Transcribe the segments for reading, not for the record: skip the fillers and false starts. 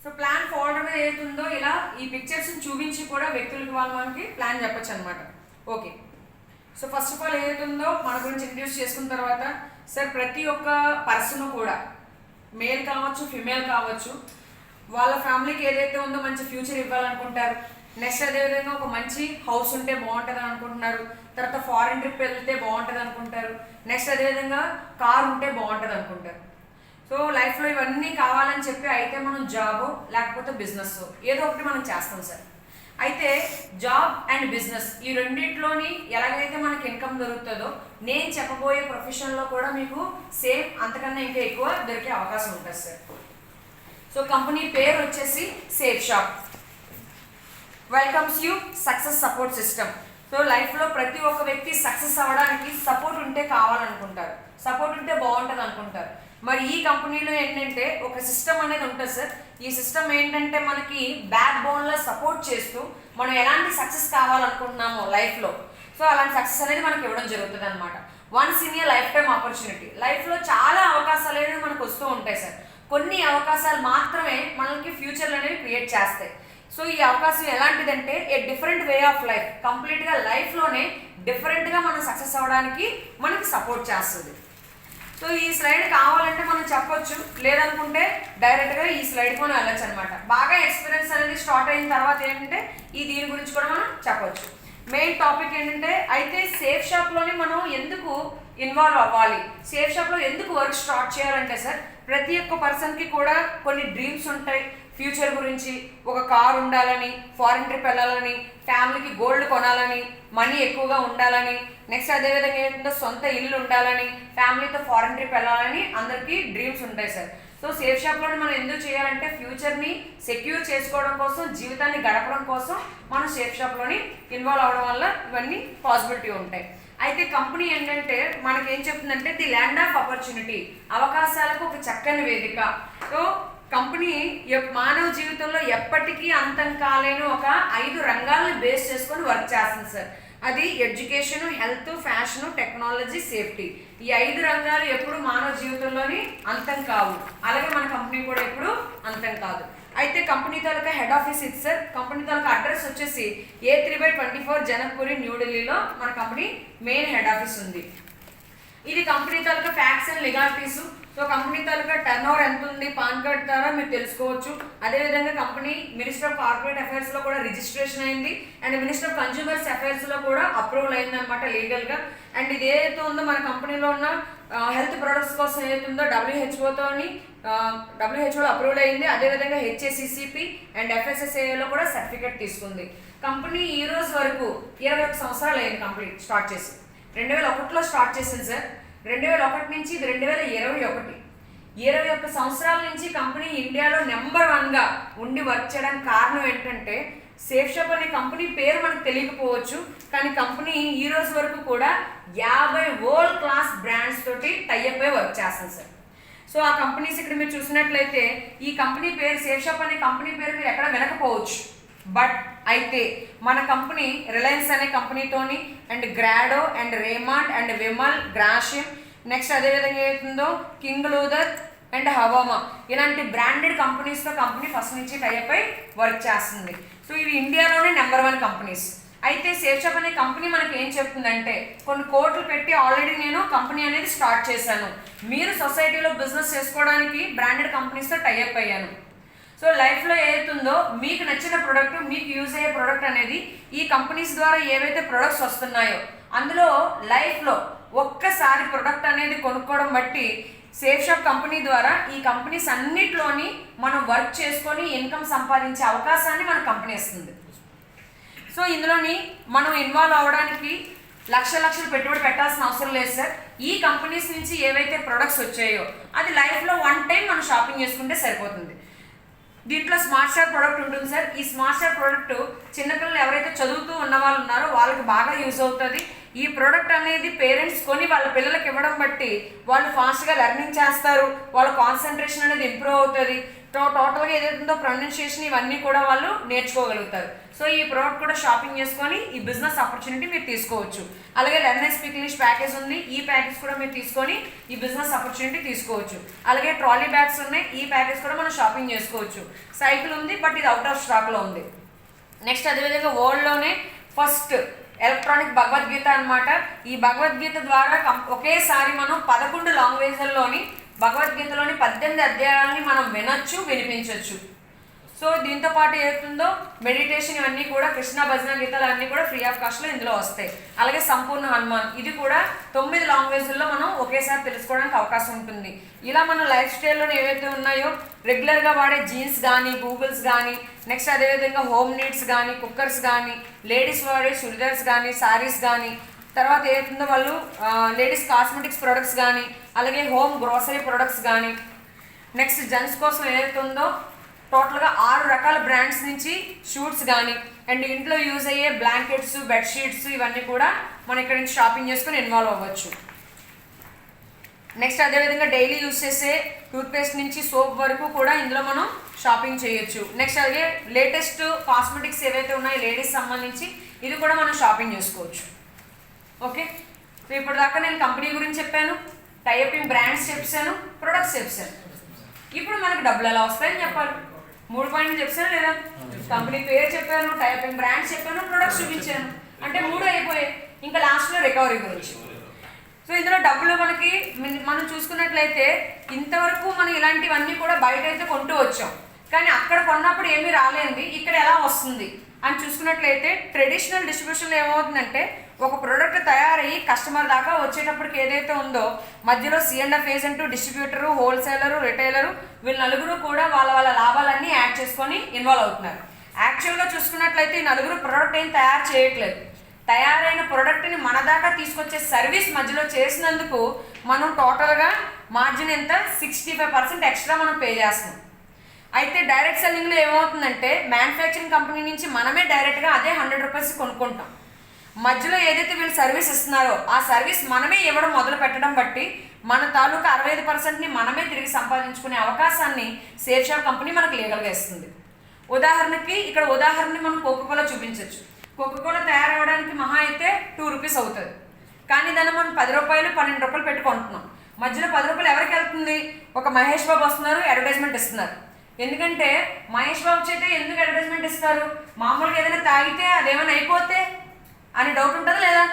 So plan follower మీద ఏతుందో ఇలా ఈ పిక్చర్స్ని చూపించి కూడా వ్యక్తులకి మనకి ప్లాన్ చెప్పచ్చు అనమాట. Okay, so first of all ఏదైతుందో మన గురించి ఇంట్రడ్యూస్ చేసుకున్న తర్వాత సార్ ప్రతి ఒక్క పర్సన్ కూడా మేల్ కావచ్చు ఫిమేల్ కావచ్చు వాళ్ళ ఫ్యామిలీకి ఏదైతే ఉందో మంచి ఫ్యూచర్ ఇవ్వాలనుకుంటారు. నెక్స్ట్ అదేవిధంగా ఒక మంచి హౌస్ ఉంటే బాగుంటుంది అనుకుంటున్నారు. తర్వాత ఫారెన్ ట్రిప్ వెళ్తే బాగుంటుంది అనుకుంటారు. నెక్స్ట్ అదేవిధంగా కార్ ఉంటే బాగుంటుంది అనుకుంటారు. సో లైఫ్లో ఇవన్నీ కావాలని చెప్పి అయితే మనం జాబ్ లేకపోతే బిజినెస్ ఏదో ఒకటి మనం చేస్తాం సార్. అయితే జాబ్ అండ్ బిజినెస్ ఈ రెండింటిలోని ఎలాగైతే మనకి ఇన్కమ్ దొరుకుతుందో నేను చెప్పబోయే ప్రొఫెషన్లో కూడా మీకు సేమ్ అంతకన్నా ఇంకా ఎక్కువ దొరికే అవకాశం ఉంటుంది సార్. సో కంపెనీ పేరు వచ్చేసి safe shop welcomes you success support system. So లైఫ్లో ప్రతి ఒక్క వ్యక్తి సక్సెస్ అవ్వడానికి సపోర్ట్ ఉంటే కావాలనుకుంటారు, సపోర్ట్ ఉంటే బాగుంటుంది అనుకుంటారు. మరి ఈ కంపెనీలో ఏంటంటే ఒక సిస్టమ్ అనేది ఉంటుంది సార్. ఈ సిస్టమ్ ఏంటంటే మనకి బ్యాక్ బోన్లో సపోర్ట్ చేస్తూ మనం ఎలాంటి సక్సెస్ కావాలనుకుంటున్నామో లైఫ్లో, సో అలాంటి సక్సెస్ అనేది మనకి ఇవ్వడం జరుగుతుంది అనమాట. Once in a life time opportunity. లైఫ్లో చాలా అవకాశాలు అనేవి మనకు వస్తూ ఉంటాయి సార్. కొన్ని అవకాశాలు మాత్రమే మనకి ఫ్యూచర్లు అనేవి క్రియేట్ చేస్తాయి. సో ఈ అవకాశం ఎలాంటిదంటే a different way of life, కంప్లీట్గా లైఫ్లోనే డిఫరెంట్గా మనం సక్సెస్ అవ్వడానికి మనకి సపోర్ట్ చేస్తుంది. సో ఈ స్లైడ్ కావాలంటే మనం చెప్పొచ్చు, లేదనుకుంటే డైరెక్ట్గా ఈ స్లైడ్కి మనం వెళ్ళొచ్చు అనమాట. బాగా ఎక్స్పీరియన్స్ అనేది స్టార్ట్ అయిన తర్వాత ఏంటంటే దీని గురించి కూడా మనం చెప్పొచ్చు. మెయిన్ టాపిక్ ఏంటంటే అయితే సేఫ్ షాప్లోనే మనం ఎందుకు ఇన్వాల్వ్ అవ్వాలి, సేఫ్ షాప్లో ఎందుకు వర్క్ స్టార్ట్ చేయాలంటే సార్ ప్రతి ఒక్క పర్సన్కి కూడా కొన్ని డ్రీమ్స్ ఉంటాయి. ఫ్యూచర్ గురించి ఒక కార్ ఉండాలని, ఫారిన్ ట్రిప్ వెళ్ళాలని, ఫ్యామిలీకి గోల్డ్ కొనాలని, మనీ ఎక్కువగా ఉండాలని, నెక్స్ట్ అదేవిధంగా ఏంటంటే సొంత ఇల్లు ఉండాలని, ఫ్యామిలీతో ఫారిన్ ట్రిప్ వెళ్ళాలని అందరికీ డ్రీమ్స్ ఉంటాయి సార్. సో సేఫ్ షాప్లోనే మనం ఎందుకు చేయాలంటే ఫ్యూచర్ని సెక్యూర్ చేసుకోవడం కోసం, జీవితాన్ని గడపడం కోసం మనం సేఫ్ షాప్లోని ఇన్వాల్వ్ అవ్వడం వల్ల ఇవన్నీ పాసిబిలిటీ ఉంటాయి. అయితే కంపెనీ ఏంటంటే మనకి ఏం చెప్తుందంటే ది ల్యాండ్ ఆఫ్ ఆపర్చునిటీ, అవకాశాలకు ఒక చక్కని వేదిక. సో కంపెనీ మానవ జీవితంలో ఎప్పటికీ అంతం కాలేని ఒక 5 రంగాలను బేస్ చేసుకొని వర్క్ చేస్తుంది సార్. అది education, health, fashion, technology, safety. ఈ 5 రంగాలు ఎప్పుడు మానవ జీవితంలోని అంతం కావు, అలాగే మన కంపెనీ కూడా ఎప్పుడు అంతం కాదు. అయితే కంపెనీ తాలూకా హెడ్ ఆఫీస్ ఇది సార్. కంపెనీ తాలూకా అడ్రస్ వచ్చేసి A3/24 జనక్పురి, న్యూఢిల్లీలో మన కంపెనీ మెయిన్ హెడ్ ఆఫీస్ ఉంది. ఇది company taluka facts and legalities. So company taluka turn over ఎంత ఉంది పాన్ కార్డ్ ద్వారా మీరు తెలుసుకోవచ్చు. అదేవిధంగా కంపెనీ మినిస్టర్ ఆఫ్ కార్పొరేట్ అఫైర్స్లో కూడా రిజిస్ట్రేషన్ అయింది అండ్ మినిస్టర్ ఆఫ్ కన్జ్యూమర్స్ అఫైర్స్లో కూడా అప్రూవల్ అయింది అనమాట లీగల్గా. అండ్ ఇది ఏదైతే ఉందో మన కంపెనీలో ఉన్న హెల్త్ ప్రొడక్ట్స్ కోసం ఏదైతే ఉందో WHOలో అప్రూవల్ అయింది. అదేవిధంగా HACCP అండ్ FSSAIలో కూడా సర్టిఫికేట్ తీసుకుంది. కంపెనీ ఈ రోజు వరకు 21 సంవత్సరాలు అయింది కంప్లీట్ స్టార్ట్ చేసి. 2001లో స్టార్ట్ చేసింది సార్. 2001 నుంచి ఇది 2021. 21 సంవత్సరాల నుంచి కంపెనీ ఇండియాలో నెంబర్ 1గా ఉండి వర్క్ చేయడానికి కారణం ఏంటంటే సేఫ్ షాప్ అనే కంపెనీ పేరు మనకు తెలియకపోవచ్చు, కానీ కంపెనీ ఈ రోజు వరకు కూడా 50 వరల్డ్ క్లాస్ బ్రాండ్స్ తోటి టైఅప్ అయి వర్క్ చేస్తుంది సార్. సో ఆ కంపెనీస్ ఇక్కడ మీరు చూసినట్లయితే ఈ కంపెనీ పేరు సేఫ్ షాప్ అనే కంపెనీ పేరు మీరు ఎక్కడ వినకపోవచ్చు. బట్ అయితే మన కంపెనీ రిలయన్స్ అనే కంపెనీతోని అండ్ గ్రాడో and Raymond and Vimal, Grasim, next అదేవిధంగా ఏమవుతుందో కింగ్ లూథర్ అండ్ హవామా ఇలాంటి బ్రాండెడ్ కంపెనీస్తో కంపెనీ ఫస్ట్ నుంచి టైఅప్ అయి వర్క్ చేస్తుంది. సో ఇవి ఇండియాలోనే నెంబర్ 1 కంపెనీస్. అయితే సేఫ్ షాప్ అనే కంపెనీ మనకి ఏం చెప్తుందంటే కొన్ని కోట్లు పెట్టి ఆల్రెడీ నేను కంపెనీ అనేది స్టార్ట్ చేశాను, మీరు సొసైటీలో బిజినెస్ చేసుకోవడానికి బ్రాండెడ్ కంపెనీస్తో టైఅప్ అయ్యాను. సో లైఫ్లో ఏదైతుందో మీకు నచ్చిన ప్రోడక్ట్, మీకు యూజ్ అయ్యే ప్రోడక్ట్ అనేది ఈ కంపెనీస్ ద్వారా ఏవైతే ప్రొడక్ట్స్ వస్తున్నాయో అందులో లైఫ్లో ఒక్కసారి ప్రొడక్ట్ అనేది కొనుక్కోవడం బట్టి సేఫ్ షాప్ కంపెనీ ద్వారా ఈ కంపెనీస్ అన్నిట్లోని మనం వర్క్ చేసుకొని ఇన్కమ్ సంపాదించే అవకాశాన్ని మన కంపెనీ ఇస్తుంది. సో ఇందులోని మనం ఇన్వాల్వ్ అవ్వడానికి లక్షలు పెట్టుబడి పెట్టాల్సిన అవసరం లేదు సార్. ఈ కంపెనీస్ నుంచి ఏవైతే ప్రొడక్ట్స్ వచ్చాయో అది లైఫ్లో 1 టైం మనం షాపింగ్ చేసుకుంటే సరిపోతుంది. దీంట్లో స్మార్ట్ స్టార్ ప్రోడక్ట్ ఉంటుంది సార్. ఈ స్మార్ట్ స్టార్ ప్రోడక్ట్ చిన్నపిల్లలు ఎవరైతే చదువుతూ ఉన్న వాళ్ళు ఉన్నారో వాళ్ళకి బాగా యూజ్ అవుతుంది. ఈ ప్రోడక్ట్ అనేది పేరెంట్స్ కొని వాళ్ళ పిల్లలకి ఇవ్వడం బట్టి వాళ్ళు ఫాస్ట్గా లెర్నింగ్ చేస్తారు, వాళ్ళ కాన్సన్ట్రేషన్ అనేది ఇంప్రూవ్ అవుతుంది. టోటల్గా ఏదైతే ఉందో ప్రొనౌన్సియేషన్ ఇవన్నీ కూడా వాళ్ళు నేర్చుకోగలుగుతారు. సో ఈ ప్రోడక్ట్ కూడా షాపింగ్ చేసుకొని ఈ బిజినెస్ ఆపర్చునిటీ మీరు తీసుకోవచ్చు. అలాగే learn and speak English package ఉంది, ఈ ప్యాకేజ్ కూడా మీరు తీసుకొని ఈ బిజినెస్ ఆపర్చునిటీ తీసుకోవచ్చు. అలాగే ట్రాలీ బ్యాగ్స్ ఉన్నాయి, ఈ ప్యాకేజ్ కూడా మనం షాపింగ్ చేసుకోవచ్చు. సైకిల్ ఉంది, బట్ ఇది అవుట్ ఆఫ్ స్టాక్లో ఉంది. నెక్స్ట్ అదేవిధంగా వరల్డ్లోనే ఫస్ట్ ఎలక్ట్రానిక్ భగవద్గీత అనమాట. ఈ భగవద్గీత ద్వారా ఒకేసారి మనం 11 లాంగ్వేజ్ల్లోని భగవద్గీతలోని 18 అధ్యాయాలని మనం వినొచ్చు, వినిపించవచ్చు. సో దీంతో పాటు ఏతుందో మెడిటేషన్ ఇవన్నీ కూడా కృష్ణ భజన గీతాలు అన్నీ కూడా ఫ్రీ ఆఫ్ కాస్ట్లో ఇందులో వస్తాయి. అలాగే సంపూర్ణ హనుమాన్ ఇది కూడా 9 లాంగ్వేజ్ల్లో మనం ఒకేసారి తెలుసుకోవడానికి అవకాశం ఉంటుంది. ఇలా మన లైఫ్ స్టైల్లో ఏవైతే ఉన్నాయో రెగ్యులర్గా వాడే జీన్స్ కానీ, గూగుల్స్ కానీ, నెక్స్ట్ అదేవిధంగా హోమ్ నీడ్స్ కానీ, కుక్కర్స్ కానీ, లేడీస్ వాడే చుడిదార్స్ కానీ, శారీస్ కానీ, తర్వాత ఏతుందో వాళ్ళు లేడీస్ కాస్మెటిక్స్ ప్రొడక్ట్స్ కానీ, అలాగే హోమ్ గ్రోసరీ ప్రొడక్ట్స్ కానీ, నెక్స్ట్ జెంట్స్ కోసం ఏదైతే ఉందో టోటల్గా 6 రకాల బ్రాండ్స్ నుంచి షూట్స్ కానీ, అండ్ ఇంట్లో యూజ్ అయ్యే బ్లాంకెట్స్, బెడ్షీట్స్ ఇవన్నీ కూడా మనం ఇక్కడ నుంచి షాపింగ్ చేసుకొని ఇన్వాల్వ్ అవ్వచ్చు. నెక్స్ట్ అదేవిధంగా డైలీ యూజ్ చేసే టూత్పేస్ట్ నుంచి సోప్ వరకు కూడా ఇందులో మనం షాపింగ్ చేయొచ్చు. నెక్స్ట్ అలాగే లేటెస్ట్ కాస్మెటిక్స్ ఏవైతే ఉన్నాయో లేడీస్ సంబంధించి ఇది కూడా మనం షాపింగ్ చేసుకోవచ్చు. ఓకే, సో ఇప్పుడు దాకా నేను కంపెనీ గురించి చెప్పాను, టైఅపింగ్ బ్రాండ్స్ చెప్పాను, ప్రొడక్ట్స్ చెప్పాను. ఇప్పుడు మనకు డబ్బులు ఎలా వస్తాయని చెప్పాలి. 3 పాయింట్లు చెప్పాను లేదా? కంపెనీ పేరు చెప్పాను, టైఅపింగ్ బ్రాండ్స్ చెప్పాను, ప్రొడక్ట్స్ చూపించాను, అంటే 3 అయిపోయాయి. ఇంకా లాస్ట్లో రికవరీ గురించి. సో ఇందులో డబ్బులు మనం చూసుకున్నట్లయితే ఇంతవరకు మనం ఇలాంటివన్నీ కూడా బయట అయితే కొంటూ వచ్చాం, కానీ అక్కడ కొన్నప్పుడు ఏమీ రాలేంది, ఇక్కడ ఎలా వస్తుంది అని చూసుకున్నట్లయితే ట్రెడిషనల్ డిస్ట్రిబ్యూషన్లో ఏమవుతుందంటే ఒక ప్రోడక్ట్ తయారయ్యి కస్టమర్ దాకా వచ్చేటప్పటికి ఏదైతే ఉందో మధ్యలో C&F ఏజెంటు, డిస్ట్రిబ్యూటరు, హోల్సేలరు, రిటైలరు వీళ్ళు నలుగురు కూడా వాళ్ళ వాళ్ళ లాభాలన్నీ యాడ్ చేసుకొని ఇన్వాల్వ్ అవుతున్నారు. యాక్చువల్గా చూసుకున్నట్లయితే ఈ నలుగురు ప్రోడక్ట్ ఏం తయారు చేయట్లేదు, తయారైన ప్రోడక్ట్ని మన దాకా తీసుకొచ్చే సర్వీస్ మధ్యలో చేసినందుకు మనం టోటల్గా మార్జిన్ ఎంత 65% ఎక్స్ట్రా మనం పే చేస్తున్నాం. అయితే డైరెక్ట్ సెల్లింగ్లో ఏమవుతుందంటే మ్యానుఫ్యాక్చరింగ్ కంపెనీ నుంచి మనమే డైరెక్ట్గా అదే 100 రూపీస్ కొనుక్కుంటాం. మధ్యలో ఏదైతే వీళ్ళు సర్వీస్ ఇస్తున్నారో ఆ సర్వీస్ మనమే ఇవ్వడం మొదలు పెట్టడం బట్టి మన తాలూకా 65%ని మనమే తిరిగి సంపాదించుకునే అవకాశాన్ని సేఫ్ షాప్ కంపెనీ మనకు లీగల్గా ఇస్తుంది. ఉదాహరణకి ఇక్కడ ఉదాహరణని మనం కోకోకోలా చూపించవచ్చు. కోకోకోలా తయారవడానికి మహా అయితే 2 రూపీస్ అవుతుంది, కానీ దాన్ని మనం 10 రూపాయలు 12 రూపాయలు పెట్టుకుంటున్నాం. మధ్యలో 10 రూపాయలు ఎవరికి వెళ్తుంది? ఒక మహేష్ బాబు వస్తున్నారు, అడ్వర్టైజ్మెంట్ ఇస్తున్నారు. ఎందుకంటే మహేష్ బాబు చేతే ఎందుకు అడ్వర్టైజ్మెంట్ ఇస్తారు? మామూలుగా ఏదైనా తాగితే అదేమైనా అయిపోతే అని డౌట్ ఉంటుందా లేదా?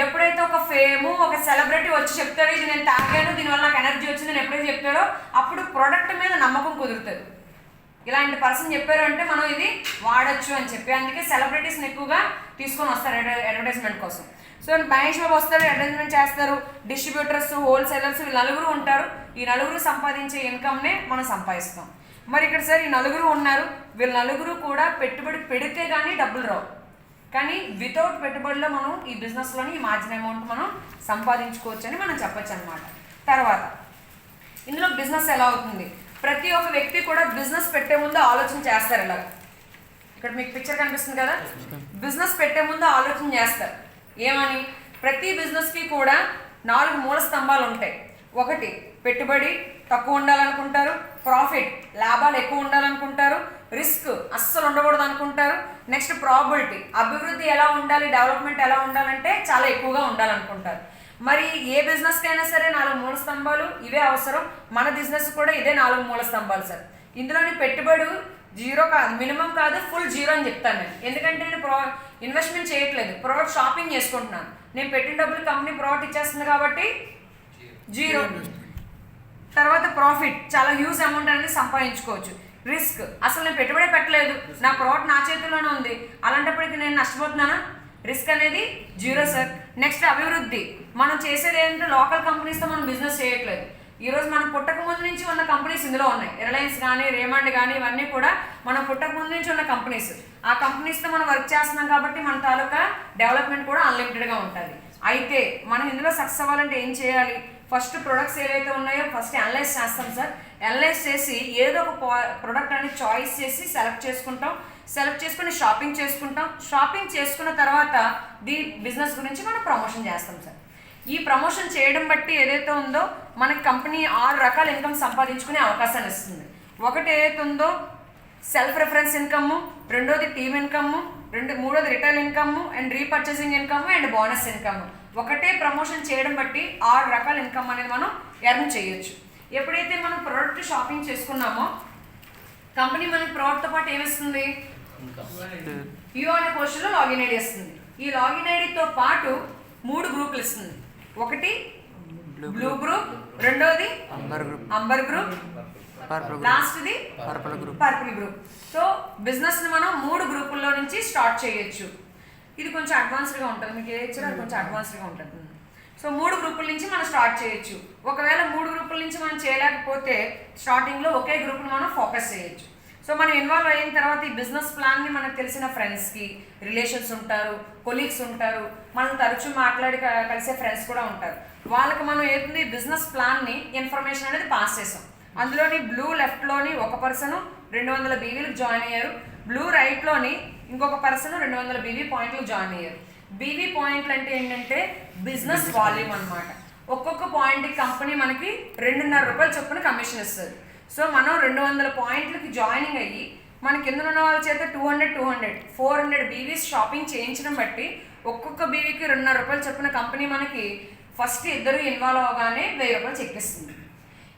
ఎప్పుడైతే ఒక ఫేము, ఒక సెలబ్రిటీ వచ్చి చెప్తాడో ఇది నేను తాగాను, దీనివల్ల నాకు ఎనర్జీ వచ్చింది అని ఎప్పుడైతే చెప్తాడో అప్పుడు ప్రోడక్ట్ మీద నమ్మకం కుదురుతుంది. ఇలాంటి పర్సన్ చెప్పారు అంటే మనం ఇది వాడచ్చు అని చెప్పి, అందుకే సెలబ్రిటీస్ని ఎక్కువగా తీసుకొని వస్తారు అడ్వర్టైజ్మెంట్ కోసం. సో మహేష్ బాబు వస్తారు, అడ్వర్టైజ్మెంట్ చేస్తారు, డిస్ట్రిబ్యూటర్స్, హోల్సేలర్స్ వీళ్ళు నలుగురు ఉంటారు. ఈ నలుగురు సంపాదించే ఇన్కమ్నే మనం సంపాదిస్తాం. మరి ఇక్కడ సార్ ఈ నలుగురు ఉన్నారు, వీళ్ళ నలుగురు కూడా పెట్టుబడి పెడితే కానీ డబ్బులు రావు, కానీ వితౌట్ పెట్టుబడిలో మనం ఈ బిజినెస్లోని ఈ మార్జిన్ అమౌంట్ మనం సంపాదించుకోవచ్చు అని మనం చెప్పచ్చు అనమాట. తర్వాత ఇందులో బిజినెస్ ఎలా అవుతుంది? ప్రతి ఒక్క వ్యక్తి కూడా బిజినెస్ పెట్టే ముందు ఆలోచన చేస్తారు. ఇలా ఇక్కడ మీకు పిక్చర్ కనిపిస్తుంది కదా, బిజినెస్ పెట్టే ముందు ఆలోచన చేస్తారు. ఏమని? ప్రతి బిజినెస్కి కూడా 4 మూల స్తంభాలు ఉంటాయి. ఒకటి పెట్టుబడి తక్కువ ఉండాలనుకుంటారు, ప్రాఫిట్ లాభాలు ఎక్కువ ఉండాలనుకుంటారు, రిస్క్ అస్సలు ఉండకూడదు అనుకుంటారు, నెక్స్ట్ ప్రాబిలిటీ అభివృద్ధి ఎలా ఉండాలి, డెవలప్మెంట్ ఎలా ఉండాలంటే చాలా ఎక్కువగా ఉండాలనుకుంటారు. మరి ఏ బిజినెస్కి అయినా సరే 4 మూల స్తంభాలు ఇవే అవసరం. మన బిజినెస్ కూడా ఇదే 4 మూల స్తంభాలు సార్. ఇందులోని పెట్టుబడి 0 కాదు, మినిమం కాదు, ఫుల్ 0 అని చెప్తాను నేను. ఎందుకంటే నేను ఇన్వెస్ట్మెంట్ చేయట్లేదు, ప్రోడక్ట్ షాపింగ్ చేసుకుంటున్నాను. నేను పెట్టిన డబ్బులు కంపెనీ ప్రోడక్ట్ ఇచ్చేస్తుంది కాబట్టి 0. తర్వాత ప్రాఫిట్ చాలా హ్యూజ్ అమౌంట్ అనేది సంపాదించుకోవచ్చు. రిస్క్ అసలు నేను పెట్టుబడి పెట్టలేదు, నా ప్రోడక్ట్ నా చేతిలోనే ఉంది, అలాంటప్పటికి నేను నష్టపోతున్నానా? రిస్క్ అనేది 0 సార్. నెక్స్ట్ అభివృద్ధి, మనం చేసేది ఏంటంటే లోకల్ కంపెనీస్తో మనం బిజినెస్ చేయట్లేదు. ఈరోజు మనం పుట్టక ముందు నుంచి ఉన్న కంపెనీస్ ఇందులో ఉన్నాయి. రిలయన్స్ కానీ, రేమండ్ కానీ ఇవన్నీ కూడా మనం పుట్టక ముందు నుంచి ఉన్న కంపెనీస్. ఆ కంపెనీస్తో మనం వర్క్ చేస్తున్నాం కాబట్టి మన తాలూకా డెవలప్మెంట్ కూడా అన్లిమిటెడ్గా ఉంటుంది. అయితే మనం ఇందులో సక్సెస్ అవ్వాలంటే ఏం చేయాలి? ఫస్ట్ ప్రొడక్ట్స్ ఏవైతే ఉన్నాయో ఫస్ట్ అనలైజ్ చేస్తాం సార్. అనలైజ్ చేసి ఏదో ఒక ప్రొడక్ట్ అనేది చాయిస్ చేసి సెలెక్ట్ చేసుకుంటాం. సెలెక్ట్ చేసుకుని షాపింగ్ చేసుకుంటాం. షాపింగ్ చేసుకున్న తర్వాత బిజినెస్ గురించి మనం ప్రమోషన్ చేస్తాం సార్. ఈ ప్రమోషన్ చేయడం బట్టి ఏదైతే ఉందో మనకి కంపెనీ 6 రకాల ఇన్కమ్ సంపాదించుకునే అవకాశాన్ని ఇస్తుంది. ఒకటి ఏదైతుందో సెల్ఫ్ రెఫరెన్స్ ఇన్కమ్, రెండోది టీమ్ ఇన్కమ్, మూడోది retail income and repurchasing income and bonus income. ఒకటే ప్రమోషన్ చేయడం బట్టి 6 రకాల ఇన్కమ్ అనేది మనం ఎర్న్ చేయొచ్చు. ఎప్పుడైతే మనం ప్రోడక్ట్ షాపింగ్ చేసుకున్నామో కంపెనీ మనకి ప్రోడక్ట్తో పాటు ఏమిస్తుంది, యూ అనే పోస్టులో లాగిన్ ఐడి ఇస్తుంది. ఈ లాగిన్ ఐడితో పాటు 3 గ్రూపులు ఇస్తుంది. ఒకటి బ్లూ గ్రూప్, రెండోది అంబర్ గ్రూప్, లాస్ట్ది పర్పుల్ గ్రూప్. సో బిజినెస్ని మనం 3 గ్రూపుల్లో నుంచి స్టార్ట్ చేయొచ్చు. ఇది కొంచెం అడ్వాన్స్డ్గా ఉంటుంది, మీకు ఏ ఇచ్చారో అది కొంచెం అడ్వాన్స్డ్గా ఉంటుంది. సో 3 గ్రూపుల నుంచి మనం స్టార్ట్ చేయొచ్చు. ఒకవేళ 3 గ్రూపుల నుంచి మనం చేయలేకపోతే స్టార్టింగ్లో ఒకే గ్రూప్ని మనం ఫోకస్ చేయొచ్చు. సో మనం ఇన్వాల్వ్ అయిన తర్వాత ఈ బిజినెస్ ప్లాన్ని మనకు తెలిసిన ఫ్రెండ్స్కి, రిలేషన్స్ ఉంటారు, కొలీగ్స్ ఉంటారు, మనం తరచూ మాట్లాడి కలిసే ఫ్రెండ్స్ కూడా ఉంటారు. వాళ్ళకి మనం ఏంటి బిజినెస్ ప్లాన్ని ఇన్ఫర్మేషన్ అనేది పాస్ చేసాం. అందులోని బ్లూ లెఫ్ట్లోని ఒక పర్సన్ 200 బీవీలకు జాయిన్ అయ్యారు, బ్లూ రైట్లోని ఇంకొక పర్సన్ 200 బీవీ పాయింట్లు జాయిన్ అయ్యారు. బీవీ పాయింట్లు అంటే ఏంటంటే బిజినెస్ వాల్యూమ్ అనమాట. ఒక్కొక్క పాయింట్కి కంపెనీ మనకి 2.5 రూపాయలు చొప్పున కమిషన్ ఇస్తుంది. సో మనం 200 పాయింట్లకి జాయినింగ్ అయ్యి మన కింద ఉన్న వాళ్ళ చేత 400 బీవీస్ షాపింగ్ చేయించడం బట్టి ఒక్కొక్క బీవీకి 2.5 రూపాయలు చొప్పున కంపెనీ మనకి ఫస్ట్ ఇద్దరు ఇన్వాల్వ్ అవగానే 1000 రూపాయలు చెక్ ఇస్తుంది.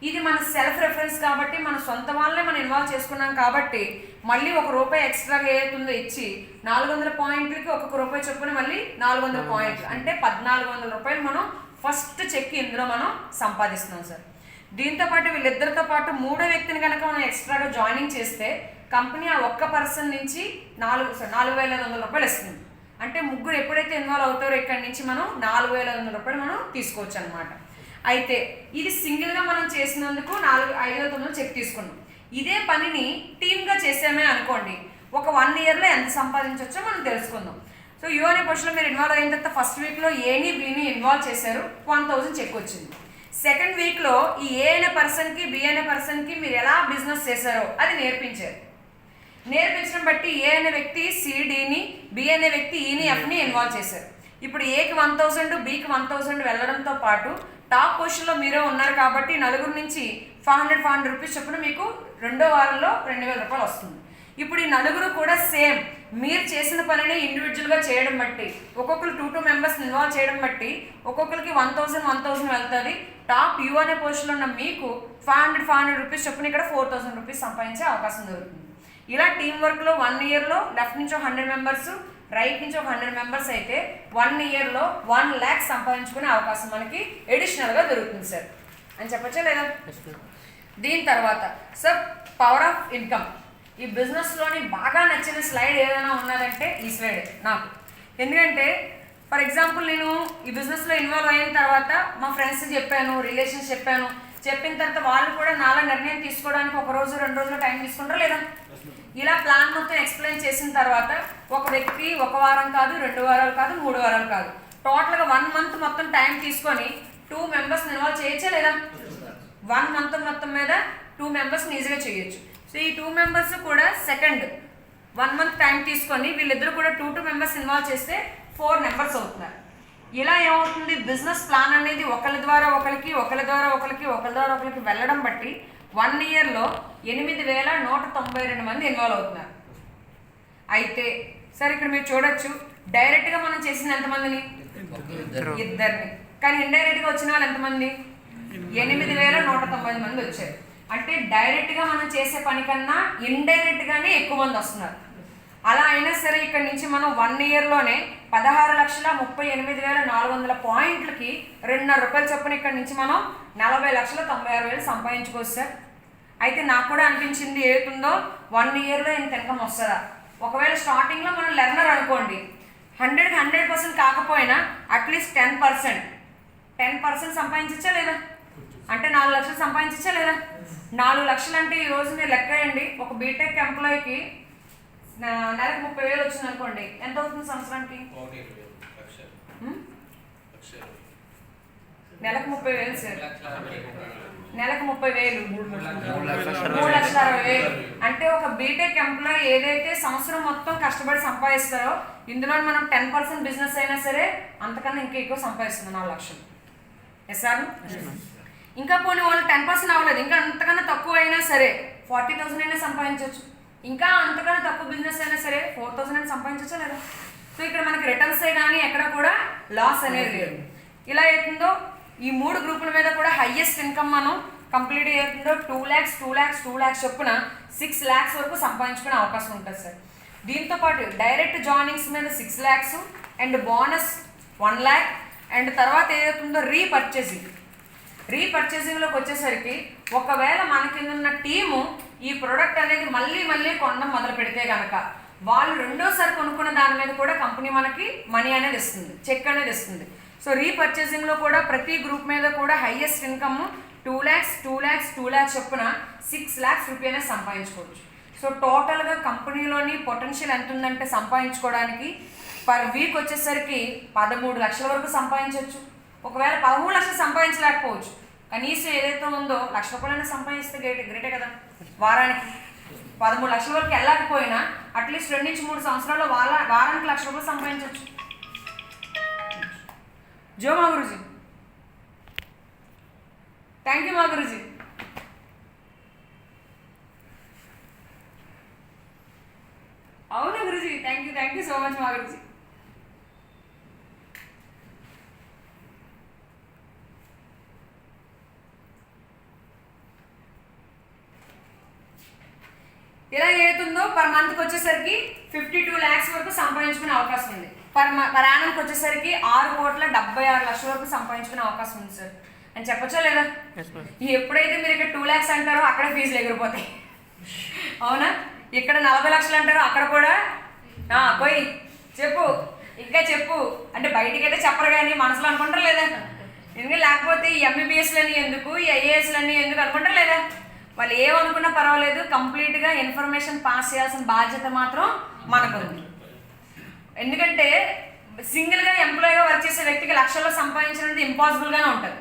ఇది మన సెల్ఫ్ రెఫరెన్స్ కాబట్టి మన సొంత వాళ్ళనే మనం ఇన్వాల్వ్ చేసుకున్నాం కాబట్టి మళ్ళీ 1 రూపాయి ఎక్స్ట్రాగా ఏతుందో ఇచ్చి 400 పాయింట్లకి ఒక్కొక్క రూపాయి చొప్పున మళ్ళీ 400 పాయింట్లు అంటే 1400 రూపాయలు మనం ఫస్ట్ చెక్ ఇందులో మనం సంపాదిస్తున్నాం సార్. దీంతో పాటు వీళ్ళిద్దరితో పాటు 3వ వ్యక్తిని కనుక మనం ఎక్స్ట్రాగా జాయినింగ్ చేస్తే కంపెనీ ఆ ఒక్క పర్సన్ నుంచి 4,500 రూపాయలు ఇస్తుంది. అంటే ముగ్గురు ఎప్పుడైతే ఇన్వాల్వ్ అవుతారో ఇక్కడి నుంచి మనం 4,500 రూపాయలు మనం తీసుకోవచ్చు అనమాట. అయితే ఇది సింగిల్గా మనం చేసినందుకు 5,900 చెక్ తీసుకున్నాం. ఇదే పనిని టీమ్గా చేసామే అనుకోండి, ఒక 1 ఇయర్లో ఎంత సంపాదించవచ్చో మనం తెలుసుకుందాం. సో యూ అనే పొజిషన్లో మీరు ఇన్వాల్వ్ అయిన తర్వాత ఫస్ట్ వీక్లో ఏని బీని ఇన్వాల్వ్ చేశారు, 1000 చెక్ వచ్చింది. సెకండ్ వీక్లో ఈ ఏ అనే పర్సన్కి బి అనే పర్సన్కి మీరు ఎలా బిజినెస్ చేశారో అది నేర్పించారు. నేర్పించడం బట్టి ఏ అనే వ్యక్తి సిడిని, బి అనే వ్యక్తి ఈని ఎఫ్ని ఇన్వాల్వ్ చేశారు. ఇప్పుడు ఏకి 1000, బికి 1000 వెళ్ళడంతో పాటు టాప్ పొజిషన్లో మీరే ఉన్నారు కాబట్టి నలుగురు నుంచి 500 రూపీస్ చొప్పున మీకు 2వ వారంలో 2000 రూపాయలు వస్తుంది. ఇప్పుడు ఈ నలుగురు కూడా సేమ్ మీరు చేసిన పనిని ఇండివిజువల్గా చేయడం బట్టి ఒక్కొక్కరు 2 మెంబర్స్ని ఇన్వాల్వ్ చేయడం బట్టి ఒక్కొక్కరికి 1000 వెళ్తుంది. టాప్ యూ అనే పొజిషన్లో ఉన్న మీకు 500 రూపీస్ చొప్పున ఇక్కడ 4000 రూపీస్ సంపాదించే అవకాశం దొరుకుతుంది. ఇలా టీం వర్క్లో 1 ఇయర్లో లెఫ్ట్ నుంచి 100 మెంబర్స్, రైట్ నుంచి 100 మెంబర్స్ అయితే 1 ఇయర్లో 1 lakh సంపాదించుకునే అవకాశం మనకి ఎడిషనల్గా దొరుకుతుంది సార్ అని చెప్పచ్చా లేదా? దీని తర్వాత సార్ పవర్ ఆఫ్ ఇన్కమ్. ఈ బిజినెస్లోని బాగా నచ్చిన స్లైడ్ ఏదైనా ఉన్నదంటే ఈ స్లైడ్ నాకు. ఎందుకంటే ఫర్ ఎగ్జాంపుల్ నేను ఈ బిజినెస్లో ఇన్వాల్వ్ అయిన తర్వాత మా ఫ్రెండ్స్ చెప్పాను, రిలేషన్స్ చెప్పిన తర్వాత వాళ్ళు కూడా నాలా నిర్ణయం తీసుకోవడానికి 1 రోజు 2 రోజులు టైం తీసుకుంటారా లేదా? ఇలా ప్లాన్ మొత్తం ఎక్స్ప్లెయిన్ చేసిన తర్వాత ఒక వ్యక్తి 1 వారం కాదు, 2 వారాలు కాదు, 3 వారాలు కాదు, టోటల్గా 1 మంత్ మొత్తం టైం తీసుకొని 2 మెంబర్స్ని ఇన్వాల్వ్ చేయొచ్చా లేదా? 1 మంత్ మొత్తం మీద 2 మెంబర్స్ని ఈజీగా చేయొచ్చు. సో ఈ 2 మెంబర్స్ కూడా సెకండ్ 1 మంత్ టైం తీసుకొని వీళ్ళిద్దరు కూడా 2 మెంబర్స్ ఇన్వాల్వ్ చేస్తే 4 మెంబర్స్ అవుతున్నారు. ఇలా ఏమవుతుంది, బిజినెస్ ప్లాన్ అనేది ఒకరి ద్వారా ఒకరికి వెళ్ళడం బట్టి 1 ఇయర్లో 8,192 మంది ఇన్వాల్వ్ అవుతున్నారు. అయితే సరే ఇక్కడ మీరు చూడొచ్చు డైరెక్ట్గా మనం చేసిన ఎంతమందిని, ఇద్దరిని. కానీ ఇండైరెక్ట్గా వచ్చిన వాళ్ళు ఎంతమంది, 8,190 మంది వచ్చారు. అంటే డైరెక్ట్గా మనం చేసే పని కన్నా ఇండైరెక్ట్గానే ఎక్కువ మంది వస్తున్నారు. అలా అయినా సరే ఇక్కడ నుంచి మనం 1 ఇయర్లోనే 16,38,400 పాయింట్లకి 2.5 రూపాయలు చొప్పున ఇక్కడ నుంచి మనం 40,96,000 సంపాదించుకోవచ్చు సార్. అయితే నాకు కూడా అనిపించింది ఏతుందో 1 ఇయర్లో ఇంత ఇన్కమ్ వస్తుందా. ఒకవేళ స్టార్టింగ్లో మనం లెర్నర్ అనుకోండి, 100% కాకపోయినా అట్లీస్ట్ 10% సంపాదించచ్చా లేదా? అంటే 4 లక్షలు సంపాదించచ్చా లేదా? 4 లక్షలు అంటే ఈరోజు మీరు లెక్క వేయండి, ఒక బీటెక్ ఎంప్లాయీకి నెలకు 30,000 వచ్చింది అనుకోండి, ఎంత అవుతుంది సంవత్సరానికి? నెలకు 30,000 సార్. నెలకు 30,000 3,60,000. అంటే ఒక బీటెక్ ఎంప్లాయీ ఏదైతే సంవత్సరం మొత్తం కష్టపడి సంపాదిస్తారో ఇందులో మనం 10% బిజినెస్ అయినా సరే అంతకన్నా ఇంకా ఎక్కువ సంపాదిస్తుంది 4 లక్షలు. Yes sir. ఇంకా పోనీ వాళ్ళు 10% అవ్వలేదు, ఇంకా అంతకన్నా తక్కువ అయినా సరే 40,000 అయినా సంపాదించవచ్చు. ఇంకా అంతకన్నా తక్కువ బిజినెస్ అయినా సరే 4,000 అయినా సంపాదించవచ్చా లేదా? సో ఇక్కడ మనకి రిటర్న్సే కానీ ఎక్కడ కూడా లాస్ అనేది లేదు. ఇలా అవుతుందో ఈ 3 గ్రూపుల మీద కూడా హైయెస్ట్ ఇన్కమ్ మనం కంప్లీట్ అవుతుందో 2 lakhs 2 lakhs 2 lakhs చొప్పున 6 lakhs వరకు సంపాదించుకునే అవకాశం ఉంటుంది సార్. దీంతో పాటు డైరెక్ట్ జాయినింగ్స్ మీద 6 lakhs and bonus 1 lakh and తర్వాత ఏదవుతుందో రీపర్చేసింగ్లోకి వచ్చేసరికి ఒకవేళ మన కింద ఉన్న టీము ఈ ప్రోడక్ట్ అనేది మళ్ళీ కొనడం మొదలు పెడితే కనుక వాళ్ళు రెండోసారి కొనుక్కున్న దాని మీద కూడా కంపెనీ మనకి మనీ అనేది ఇస్తుంది, చెక్ అనేది ఇస్తుంది. సో రీపర్చేసింగ్లో కూడా ప్రతి గ్రూప్ మీద కూడా highest income 2 lakhs 2 lakhs 2 lakhs చొప్పున 6 lakhs రూపీ అనేది సంపాదించుకోవచ్చు. సో టోటల్గా కంపెనీలోని పొటెన్షియల్ ఎంత ఉందంటే సంపాదించుకోవడానికి పర్ వీక్ వచ్చేసరికి 13 లక్షల వరకు సంపాదించవచ్చు. ఒకవేళ 13 లక్షలు సంపాదించలేకపోవచ్చు, కనీసం ఏదైతే ఉందో 1 లక్ష రూపాయలైనా సంపాదిస్తే గ్రేటే కదా. వారానికి 13 లక్షల వరకు వెళ్ళకపోయినా అట్లీస్ట్ 2 నుంచి 3 సంవత్సరాల్లో వారానికి 1 లక్ష రూపాయలు సంపాదించవచ్చు. జో మా గురుజీ, థ్యాంక్ యూ మా గురుజీ. అవునా Guruji, thank you so much మా గురుజీ. ఇలా ఏతుందో పర్ మంత్కి వచ్చేసరికి 52 lakhs వరకు సంపాదించుకునే అవకాశం ఉంది. పర్ యానంకి వచ్చేసరికి 6,76,00,000 వరకు సంపాదించుకునే అవకాశం ఉంది సార్ అని చెప్పచ్చా లేదా? ఎప్పుడైతే మీరు ఇక్కడ 2 lakhs అంటారో అక్కడ ఫీజులు ఎగిరిపోతాయి, అవునా? ఇక్కడ 40 లక్షలు అంటారో అక్కడ కూడా పోయి ఇంకా చెప్పు అంటే బయటికి అయితే చెప్పరు కానీ మనసులో అనుకుంటారు లేదా? ఎందుకంటే లేకపోతే ఈ MBBSలని ఎందుకు, ఈ IASలని ఎందుకు అనుకుంటారు లేదా? వాళ్ళు ఏమనుకున్నా పర్వాలేదు, కంప్లీట్గా ఇన్ఫర్మేషన్ పాస్ చేయాల్సిన బాధ్యత మాత్రం మనకు ఉంది. ఎందుకంటే సింగిల్గా ఎంప్లాయీగా వర్క్ చేసే వ్యక్తికి లక్షల్లో సంపాదించినది ఇంపాసిబుల్గానే ఉంటుంది.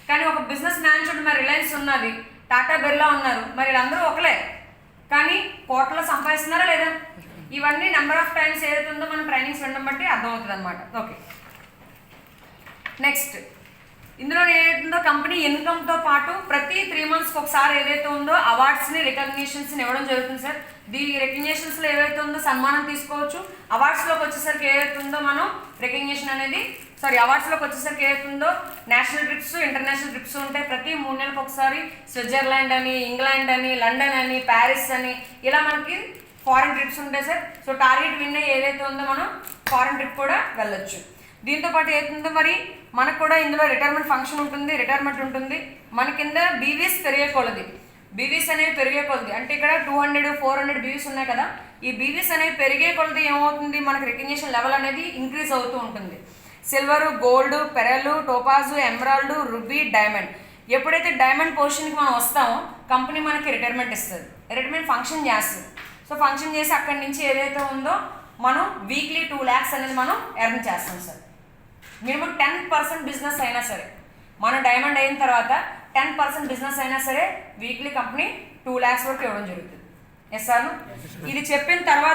కానీ ఒక బిజినెస్ మ్యాన్ చూడండి, మరి రిలయన్స్ ఉన్నది, టాటా బిర్లా ఉన్నారు, మరి వీళ్ళందరూ ఒకలే కానీ కోట్లలో సంపాదిస్తున్నారా లేదా? ఇవన్నీ నెంబర్ ఆఫ్ టైమ్స్ ఏదైతే ఉందో మనం ట్రైనింగ్స్ వినడం బట్టి అర్థమవుతుంది అనమాట. ఓకే, నెక్స్ట్ ఇందులో ఏదైతుందో కంపెనీ ఇన్కమ్తో పాటు ప్రతి 3 monthsకి ఒకసారి ఏదైతే ఉందో అవార్డ్స్ని రికగ్నిషన్స్ని ఇవ్వడం జరుగుతుంది సార్. ఈ రికగ్నిషన్స్లో ఏవైతే ఉందో సన్మానం తీసుకోవచ్చు. అవార్డ్స్లోకి వచ్చేసరికి ఏదైతే ఉందో మనం రికగ్నిషన్ అనేది అవార్డ్స్లోకి వచ్చేసరికి ఏదైతే ఉందో నేషనల్ ట్రిప్స్, ఇంటర్నేషనల్ ట్రిప్స్ ఉంటాయి. ప్రతి 3 నెలలకు ఒకసారి స్విట్జర్లాండ్ అని, ఇంగ్లాండ్ అని, లండన్ అని, ప్యారిస్ అని ఇలా మనకి ఫారెన్ ట్రిప్స్ ఉంటాయి సార్. సో టార్గెట్ విన్ అయ్యి ఏదైతే ఉందో మనం ఫారెన్ ట్రిప్ కూడా వెళ్ళొచ్చు. దీంతో పాటు ఏతుందో మరి మనకు కూడా ఇందులో రిటైర్మెంట్ ఫంక్షన్ ఉంటుంది, రిటైర్మెంట్ ఉంటుంది. మన కింద బీవీస్ పెరిగే కొలది, బీవీస్ అనేవి పెరిగే కొలది అంటే ఇక్కడ 200, 400 బీవీస్ ఉన్నాయి కదా. ఈ బీవీస్ అనేవి పెరిగే కొలది ఏమవుతుంది, మనకు రికగ్నిషన్ లెవెల్ అనేది ఇంక్రీజ్ అవుతూ ఉంటుంది. Silver, gold, pearl, topaz, emerald, ruby, diamond. ఎప్పుడైతే డైమండ్ పొజిషన్కి మనం వస్తామో కంపెనీ మనకి రిటైర్మెంట్ ఇస్తుంది, రిటైర్మెంట్ ఫంక్షన్ చేస్తుంది. సో ఫంక్షన్ చేసి అక్కడి నుంచి ఏదైతే ఉందో మనం వీక్లీ 2 lakhs అనేది మనం ఎర్న్ చేస్తాం సార్. మినిమం 10% బిజినెస్ అయినా సరే, మన డైమండ్ అయిన తర్వాత 10% బిజినెస్ అయినా సరే వీక్లీ కంపెనీ 2 lakhs వరకు ఇవ్వడం జరుగుతుంది. Yes sir. ఇది చెప్పిన తర్వాత